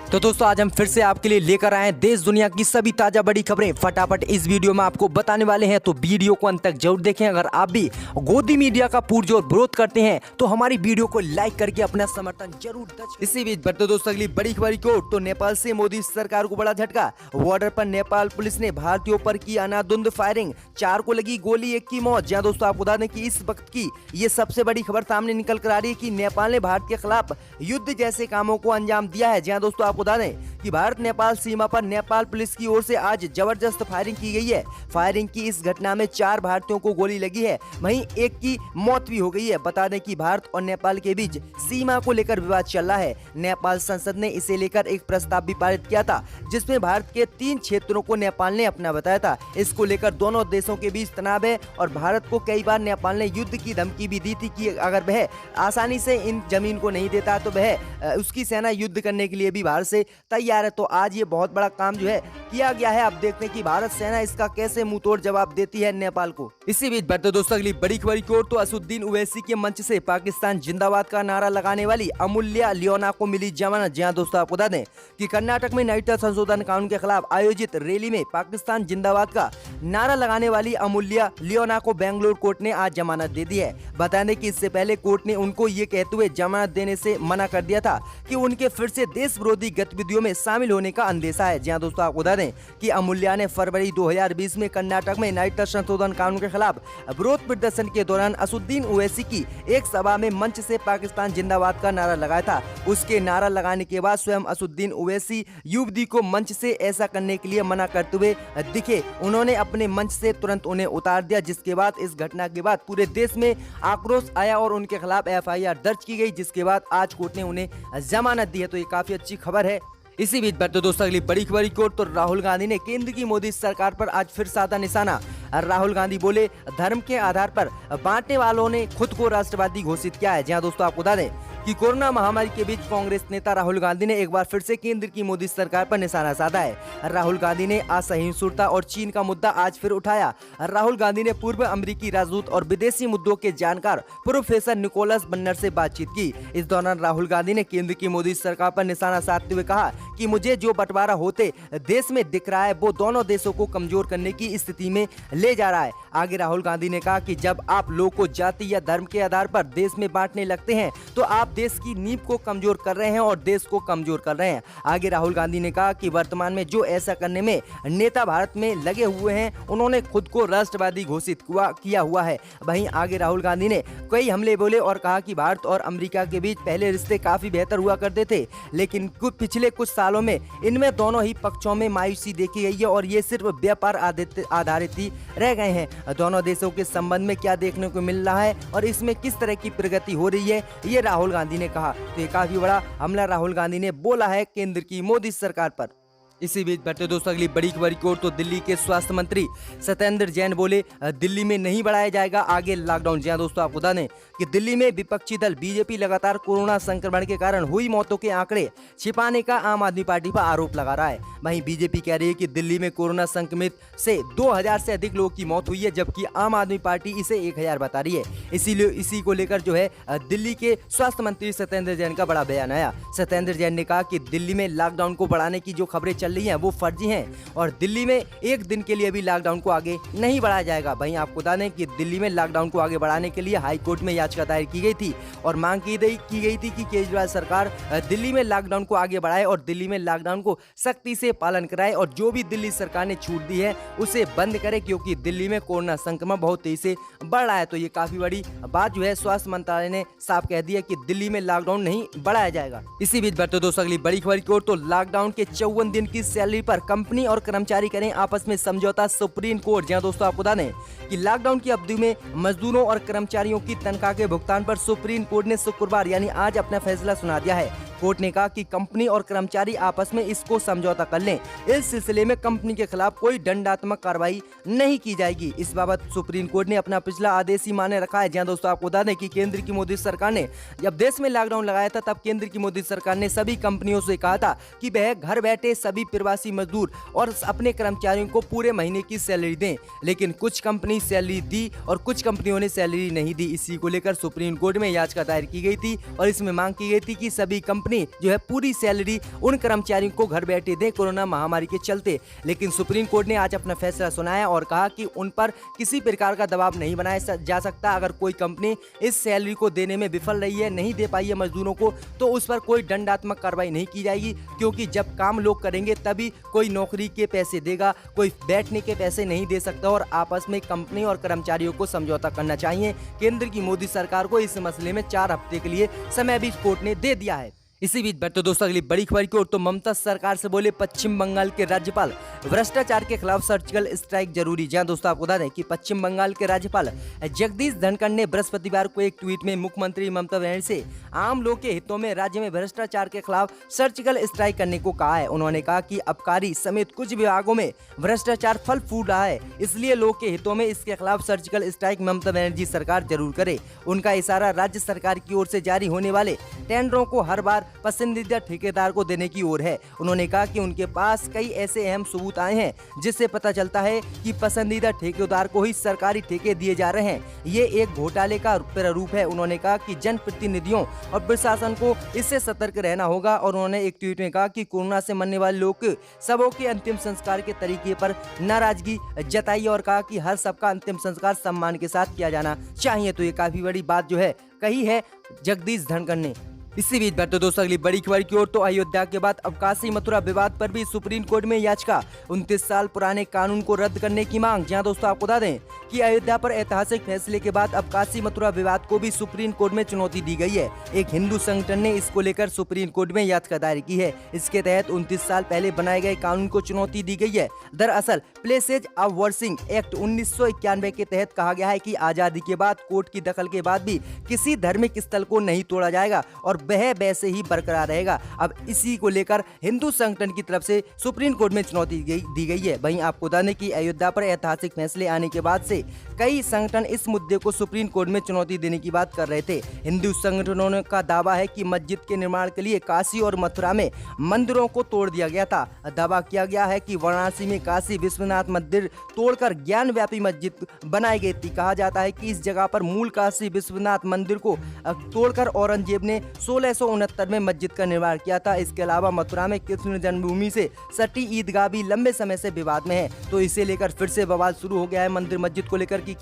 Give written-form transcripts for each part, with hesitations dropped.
तो दोस्तों आज हम फिर से आपके लिए लेकर आए हैं देश दुनिया की सभी ताजा बड़ी खबरें फटाफट इस वीडियो में आपको बताने वाले हैं। तो वीडियो को अंत तक जरूर देखें। अगर आप भी गोदी मीडिया का पुरजोर विरोध करते हैं तो हमारी वीडियो को लाइक करके अपना समर्थन जरूर दर्ज। इसी बीच बढ़ते दोस्तों अगली बड़ी खबर की ओर। तो नेपाल से मोदी सरकार को बड़ा झटका। बॉर्डर पर नेपाल पुलिस ने भारतीयों पर की अंधाधुंध फायरिंग, 4 को लगी गोली, 1 की मौत। जहां दोस्तों आपको बता दें कि इस वक्त की ये सबसे बड़ी खबर सामने निकल कर आ रही है कि नेपाल ने भारत के खिलाफ युद्ध जैसे कामों को अंजाम दिया है। जहां दोस्तों आपको बता दें कि भारत नेपाल सीमा पर नेपाल पुलिस की ओर से आज जबरदस्त फायरिंग की गई है। फायरिंग की इस घटना में 4 भारतीयों को गोली लगी है, वहीं 1 की मौत भी हो गई है। बता दें कि भारत और नेपाल के बीच सीमा को लेकर विवाद चल रहा है। नेपाल संसद ने इसे लेकर एक प्रस्ताव भी पारित किया था, जिसमें भारत के 3 क्षेत्रों को नेपाल ने अपना बताया था। इसको लेकर दोनों देशों के बीच तनाव है और भारत को कई बार नेपाल ने युद्ध की धमकी भी दी थी कि अगर वह आसानी से इन जमीन को नहीं देता तो वह उसकी सेना युद्ध करने के लिए भी भारत से तैयार है। तो आज ये बहुत बड़ा काम जो है किया गया है। अब देखते हैं कि भारत सेना इसका कैसे मुंहतोड़ जवाब देती है नेपाल को। इसी बीच बढ़ते दोस्तों अगली बड़ी खबर की ओर। तो असुद्दीन ओवैसी के मंच से पाकिस्तान जिंदाबाद का नारा लगाने वाली अमूल्या लियोना को मिली जमानत। जहां दोस्तों आपको बता दें कि कर्नाटक में नागरिकता संशोधन कानून के खिलाफ आयोजित रैली में पाकिस्तान जिंदाबाद का नारा लगाने वाली अमूल्या लियोना को बेंगलुरु कोर्ट ने आज जमानत दे दी है। बता दें कि इससे पहले कोर्ट ने उनको ये कहते हुए जमानत देने से मना कर दिया था कि उनके फिर से देश विरोधी गतिविधियों में शामिल होने का अंदेशा है। जहां दोस्तों आपको बता दें कि अमूल्या ने फरवरी 2020 में कर्नाटक में नागरिकता संशोधन कानून के खिलाफ विरोध प्रदर्शन के दौरान असुद्दीन ओवैसी की एक सभा में मंच से पाकिस्तान जिंदाबाद का नारा लगाया था। उसके नारा लगाने के बाद स्वयं असुद्दीन ओवैसी युवती को मंच से ऐसा करने के लिए मना करते हुए दिखे। उन्होंने अपने मंच से तुरंत उन्हें उतार दिया, जिसके बाद इस घटना के बाद पूरे देश में आक्रोश आया और उनके खिलाफ FIR दर्ज की गई, जिसके बाद आज कोर्ट ने उन्हें जमानत दी है। तो ये काफी अच्छी खबर है। इसी बीच बढ़ते दोस्तों अगली बड़ी खबर की ओर। तो राहुल गांधी ने केंद्र की मोदी सरकार पर आज फिर साधा निशाना। राहुल गांधी बोले धर्म के आधार पर बांटने वालों ने खुद को राष्ट्रवादी घोषित किया है। जहां दोस्तों आपको बता दें कि कोरोना महामारी के बीच कांग्रेस नेता राहुल गांधी ने एक बार फिर से केंद्र की मोदी सरकार पर निशाना साधा है। राहुल गांधी ने असहिष्णुता और चीन का मुद्दा आज फिर उठाया। राहुल गांधी ने पूर्व अमेरिकी राजदूत और विदेशी मुद्दों के जानकार प्रोफेसर निकोलस बन्नर से बातचीत की। इस दौरान राहुल गांधी ने केंद्र की मोदी सरकार पर निशाना साधते हुए कहा कि मुझे जो बंटवारा होते देश में दिख रहा है वो दोनों देशों को कमजोर करने की स्थिति में ले जा रहा है। आगे राहुल गांधी ने कहा कि जब आप लोग को जाति या धर्म के आधार पर देश में बांटने लगते हैं तो आप देश की नींव को कमजोर कर रहे हैं और देश को कमजोर कर रहे हैं। आगे राहुल गांधी ने कहा कि वर्तमान में जो ऐसा करने में नेता भारत में लगे हुए हैं उन्होंने खुद को राष्ट्रवादी घोषित किया हुआ है। वहीं आगे राहुल गांधी ने कई हमले बोले और कहा कि भारत और अमेरिका के बीच पहले रिश्ते काफी बेहतर हुआ करते थे, लेकिन पिछले कुछ सालों में इनमें दोनों ही पक्षों में मायूसी देखी गई है और ये सिर्फ व्यापार आधारित ही रह गए हैं। दोनों देशों के संबंध में क्या देखने को मिल रहा है और इसमें किस तरह की प्रगति हो रही है, ये राहुल गांधी ने कहा। तो ये काफी बड़ा हमला राहुल गांधी ने बोला है केंद्र की मोदी सरकार पर। इसी बीच बढ़ते दोस्तों अगली बड़ी खबर की ओर। तो दिल्ली के स्वास्थ्य मंत्री सत्येंद्र जैन बोले दिल्ली में नहीं बढ़ाया जाएगा आगे लॉकडाउन। जहां दोस्तों आपको बता दें कि दिल्ली में विपक्षी दल बीजेपी लगातार कोरोना संक्रमण के कारण हुई मौतों के आंकड़े छिपाने का आम आदमी पार्टी पर आरोप लगा रहा है। वहीं बीजेपी कह रही है कि दिल्ली में कोरोना संक्रमित से 2000 से अधिक लोगों की मौत हुई है, जबकि आम आदमी पार्टी इसे 1000 बता रही है। इसीलिए इसी को लेकर जो है दिल्ली के स्वास्थ्य मंत्री सत्येंद्र जैन का बड़ा बयान आया। सत्येंद्र जैन ने कहा कि दिल्ली में लॉकडाउन को बढ़ाने की जो खबरें चल रही हैं वो फर्जी हैं और दिल्ली में एक दिन के लिए भी लॉकडाउन को आगे नहीं बढ़ाया जाएगा। वहीं आपको बता दें कि दिल्ली में लॉकडाउन को आगे बढ़ाने के लिए हाई कोर्ट में याचिका दायर की गई थी और मांग की गई थी कि केजरीवाल सरकार दिल्ली में लॉकडाउन को आगे बढ़ाए और दिल्ली में लॉकडाउन को सख्ती से पालन कराए और जो भी दिल्ली सरकार ने छूट दी है उसे बंद करे, क्योंकि दिल्ली में कोरोना संक्रमण बहुत तेजी से बढ़ रहा है। तो ये काफी बड़ी बात जो है स्वास्थ्य मंत्रालय ने साफ कह दिया कि दिल्ली में लॉकडाउन नहीं बढ़ाया जाएगा। इसी बीच बढ़ते दोस्तों अगली बड़ी खबर की ओर। तो लॉकडाउन के 54 दिन की सैलरी पर कंपनी और कर्मचारी करें आपस में समझौता, सुप्रीम कोर्ट। जहां दोस्तों आपको बता दें कि लॉकडाउन की अवधि में मजदूरों और कर्मचारियों की तनख्वाह के भुगतान पर सुप्रीम कोर्ट ने शुक्रवार यानी आज अपना फैसला सुना दिया है। कोर्ट ने कहा कि कंपनी और कर्मचारी आपस में इसको समझौता कर लें। इस सिलसिले में कंपनी के खिलाफ कोई दंडात्मक कार्रवाई नहीं की जाएगी। इस बाबत सुप्रीम कोर्ट ने अपना पिछला आदेश ही माने रखा है। जहां दोस्तों आपको बता दें कि केंद्र की मोदी सरकार ने जब देश में लॉकडाउन लगाया था तब केंद्र की मोदी सरकार ने सभी कंपनियों से कहा था कि वह घर बैठे सभी प्रवासी मजदूर और अपने कर्मचारियों को पूरे महीने की सैलरी दें, लेकिन कुछ कंपनी सैलरी दी और कुछ कंपनियों ने सैलरी नहीं दी। इसी को लेकर सुप्रीम कोर्ट में याचिका दायर की गई थी और इसमें मांग की गई थी कि सभी कंपनी कंपनी जो है पूरी सैलरी उन कर्मचारियों को घर बैठे दें कोरोना महामारी के चलते। लेकिन सुप्रीम कोर्ट ने आज अपना फैसला सुनाया और कहा कि उन पर किसी प्रकार का दबाव नहीं बनाया जा सकता। अगर कोई कंपनी इस सैलरी को देने में विफल रही है, नहीं दे पाई है मजदूरों को, तो उस पर कोई दंडात्मक कार्रवाई नहीं की जाएगी, क्योंकि जब काम लोग करेंगे तभी कोई नौकरी के पैसे देगा, कोई बैठने के पैसे नहीं दे सकता। और आपस में कंपनी और कर्मचारियों को समझौता करना चाहिए। केंद्र की मोदी सरकार को इस मसले में 4 हफ्ते के लिए समय भी कोर्ट ने दे दिया है। इसी बीच बढ़ते दोस्तों अगली बड़ी खबर की ओर, तो ममता सरकार से बोले पश्चिम बंगाल के राज्यपाल, भ्रष्टाचार के खिलाफ सर्जिकल स्ट्राइक जरूरी। जहां दोस्तों आपको बता दें कि पश्चिम बंगाल के राज्यपाल जगदीश धनखड़ ने बृहस्पतिवार को एक ट्वीट में मुख्यमंत्री ममता बनर्जी से आम लोग के हितों में राज्य में भ्रष्टाचार के खिलाफ सर्जिकल स्ट्राइक करने को कहा है। उन्होंने कहा कि आबकारी समेत कुछ विभागों में भ्रष्टाचार फल फूल रहा है, इसलिए लोग के हितों में इसके खिलाफ सर्जिकल स्ट्राइक ममता बनर्जी सरकार जरूर करे। उनका इशारा राज्य सरकार की ओर से जारी होने वाले टेंडरों को हर बार पसंदीदा ठेकेदार को देने की ओर है। उन्होंने कहा कि उनके पास कई ऐसे अहम सबूत आए हैं जिससे पता चलता है कि पसंदीदा ठेकेदार को ही सरकारी ठेके दिए जा रहे हैं। ये एक घोटाले का प्रारूप है। उन्होंने कहा कि जनप्रतिनिधियों और प्रशासन को इससे सतर्क रहना होगा। और उन्होंने एक ट्वीट में कहा कि कोरोना से मरने वाले लोग सबों के अंतिम संस्कार के तरीके पर नाराजगी जताई और कहा कि हर सबका अंतिम संस्कार सम्मान के साथ किया जाना चाहिए। तो ये काफी बड़ी बात जो है कही है जगदीश धनखड़ ने। इसी बीच बढ़ते दोस्तों अगली बड़ी खबर की ओर, तो अयोध्या के बाद अब काशी मथुरा विवाद पर भी सुप्रीम कोर्ट में याचिका, 29 साल पुराने कानून को रद्द करने की मांग। जहां दोस्तों आपको बता दें कि अयोध्या पर ऐतिहासिक फैसले के बाद अब काशी मथुरा विवाद को भी सुप्रीम कोर्ट में चुनौती दी गई है। एक हिंदू संगठन ने इसको लेकर सुप्रीम कोर्ट में याचिका दायर की है। इसके तहत 29 साल पहले बनाए गए कानून को चुनौती दी गई है। दरअसल प्लेसेज ऑफ वर्शिप एक्ट 1991 के तहत कहा गया है कि आजादी के बाद कोर्ट की दखल के बाद भी किसी धार्मिक स्थल को नहीं तोड़ा जाएगा और वह वैसे ही बरकरार रहेगा। अब इसी को लेकर हिंदू संगठन की तरफ से सुप्रीम कोर्ट में चुनौती दी गई है। वहीं आपको बता दें कि अयोध्या पर ऐतिहासिक फैसले आने के बाद से कई संगठन इस मुद्दे को सुप्रीम कोर्ट में चुनौती देने की बात कर रहे थे। हिंदू संगठनों का दावा है कि मस्जिद के निर्माण के लिए काशी और मथुरा में मंदिरों को तोड़ दिया गया था। दावा किया गया है कि वाराणसी में काशी विश्वनाथ मंदिर तोड़कर ज्ञान व्यापी मस्जिद बनाई गई थी। कहा जाता है कि इस जगह पर मूल काशी विश्वनाथ मंदिर को तोड़कर औरंगजेब ने 1669 में मस्जिद का निर्माण किया था। इसके अलावा मथुरा में कृष्ण जन्मभूमि से सटी ईदगाह भी लंबे समय से विवाद में है। तो इसे लेकर फिर से बवाल शुरू हो गया है मंदिर मस्जिद को लेकर की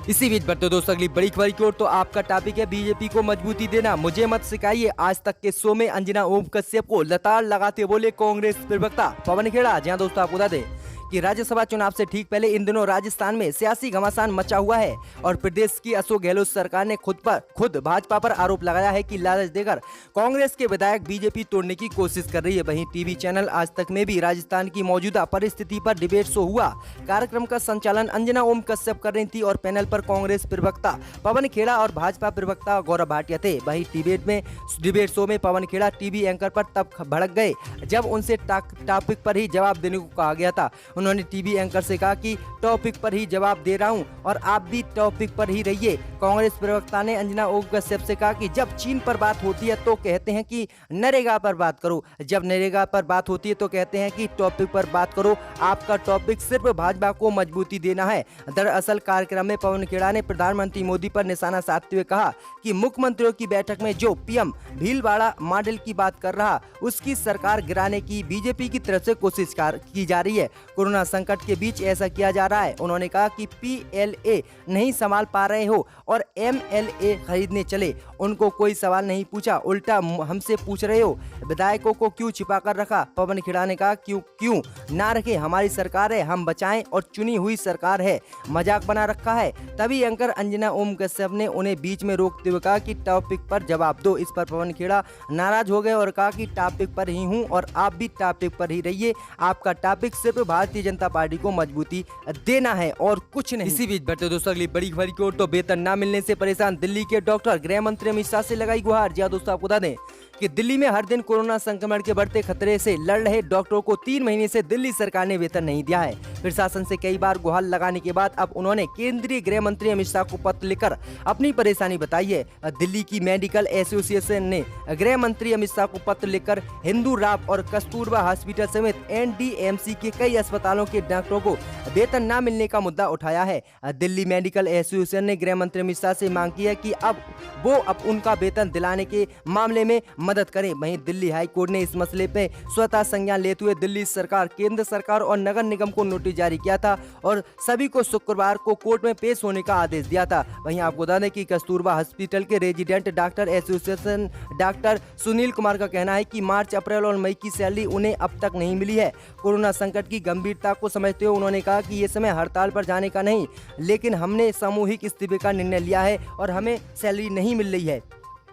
इसी बीच बढ़ते दोस्तों अगली बड़ी खबर की ओर, तो आपका टॉपिक है बीजेपी को मजबूती देना, मुझे मत सिखाइए। आज तक के शो में अंजना ओम कश्यप को लताड़ लगाते बोले कांग्रेस प्रवक्ता पवन खेड़ा। जहां दोस्तों आपको बता दें कि राज्यसभा चुनाव से ठीक पहले इन दिनों राजस्थान में सियासी घमासान मचा हुआ है और प्रदेश की अशोक गहलोत सरकार ने खुद भाजपा पर आरोप लगाया है कि लालच देकर कांग्रेस के विधायक बीजेपी तोड़ने की कोशिश कर रही है। वहीं टीवी चैनल आज तक में भी राजस्थान की मौजूदा परिस्थिति पर डिबेट शो हुआ। कार्यक्रम का संचालन अंजना ओम कश्यप कर रही थी और पैनल पर कांग्रेस प्रवक्ता पवन खेड़ा और भाजपा प्रवक्ता गौरव भाटिया थे। वही डिबेट शो में पवन खेड़ा टीवी एंकर पर तब भड़क गए जब उनसे टॉपिक पर ही जवाब देने को कहा गया था। उन्होंने टीवी एंकर से कहा कि टॉपिक पर ही जवाब दे रहा हूं और आप भी टॉपिक पर ही रहिए। कांग्रेस प्रवक्ता ने अंजना ओम कश्यप से कहा कि जब चीन पर बात होती है तो कहते हैं कि नरेगा पर बात करो, जब नरेगा पर बात होती है तो कहते हैं कि टॉपिक पर बात करो। आपका टॉपिक सिर्फ भाजपा को मजबूती देना है। दरअसल कार्यक्रम में पवन खेड़ा ने प्रधानमंत्री मोदी पर निशाना साधते हुए कहा कि मुख्यमंत्रियों की बैठक में जो पीएम भीलवाड़ा मॉडल की बात कर रहा उसकी सरकार गिराने की बीजेपी की तरफ से कोशिश की जा रही है। कोरोना संकट के बीच ऐसा किया जा रहा है। उन्होंने कहा कि पीएलए नहीं संभाल पा रहे हो और एमएलए खरीदने चले, उनको कोई सवाल नहीं पूछा, उल्टा हमसे पूछ रहे हो विधायकों को क्यों छिपा कर रखा। पवन खेड़ा ने कहा क्यों ना रखे, हमारी सरकार है, हम बचाएं और चुनी हुई सरकार है, मजाक बना रखा है। तभी एंकर अंजना ओम कश्यप ने उन्हें बीच में रोकते हुए कहा कि टॉपिक पर जवाब दो। इस पर पवन खेड़ा नाराज हो गए और कहा कि टॉपिक पर ही हूं और आप भी टॉपिक पर ही रहिए। आपका टॉपिक सिर्फ भारतीय जनता पार्टी को मजबूती देना है और कुछ नहीं। इसी बीच बढ़ते दोस्तों अगली बड़ी खबर की ओर, तो वेतन न मिलने से परेशान दिल्ली के डॉक्टर, गृह मंत्री अमित शाह से लगाई गुहार। जी दोस्तों आपको बता दें कि दिल्ली में हर दिन कोरोना संक्रमण के बढ़ते खतरे से लड़ रहे डॉक्टरों को 3 महीने से दिल्ली सरकार ने वेतन नहीं दिया है। प्रशासन से कई बार गुहार लगाने के बाद अब उन्होंने केंद्रीय गृह मंत्री अमित शाह को पत्र लिखकर अपनी परेशानी बताई है। दिल्ली की मेडिकल एसोसिएशन ने गृह मंत्री अमित शाह को पत्र लिखकर हिंदू राव और कस्तूरबा हॉस्पिटल समेत एनडीएमसी के कई अस्पतालों के डॉक्टरों को वेतन न मिलने का मुद्दा उठाया है। दिल्ली मेडिकल एसोसिएशन ने गृह मंत्री अमित शाह से मांग की है कि अब वो उनका वेतन दिलाने के मामले में मदद करें। वहीं दिल्ली हाई कोर्ट ने इस मसले पे स्वतः संज्ञान लेते हुए दिल्ली सरकार, केंद्र सरकार और नगर निगम को नोटिस जारी किया था और सभी को शुक्रवार को कोर्ट में पेश होने का आदेश दिया था। वहीं आपको बता दें कि कस्तूरबा हॉस्पिटल के resident doctor association doctor Sunil Kumar का कहना है कि मार्च, अप्रैल और मई की सैलरी उन्हें अब तक नहीं मिली है। कोरोना संकट की गंभीरता को समझते हुए उन्होंने कहा कि ये समय हड़ताल पर जाने का नहीं, लेकिन हमने सामूहिक इस्तीफे का निर्णय लिया है और हमें सैलरी नहीं मिल रही है।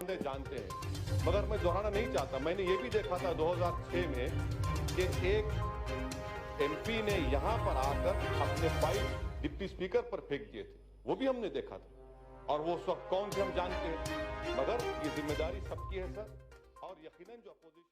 जानते हैं, मगर मैं दोहराना नहीं चाहता। मैंने ये भी देखा था 2006 में कि एक एमपी ने यहां पर आकर अपने फाइल डिप्टी स्पीकर पर फेंक दिए थे, वो भी हमने देखा था। और वो सब कौन थे हम जानते हैं, मगर ये जिम्मेदारी सबकी है सर। और यकीनन जो अपोजिशन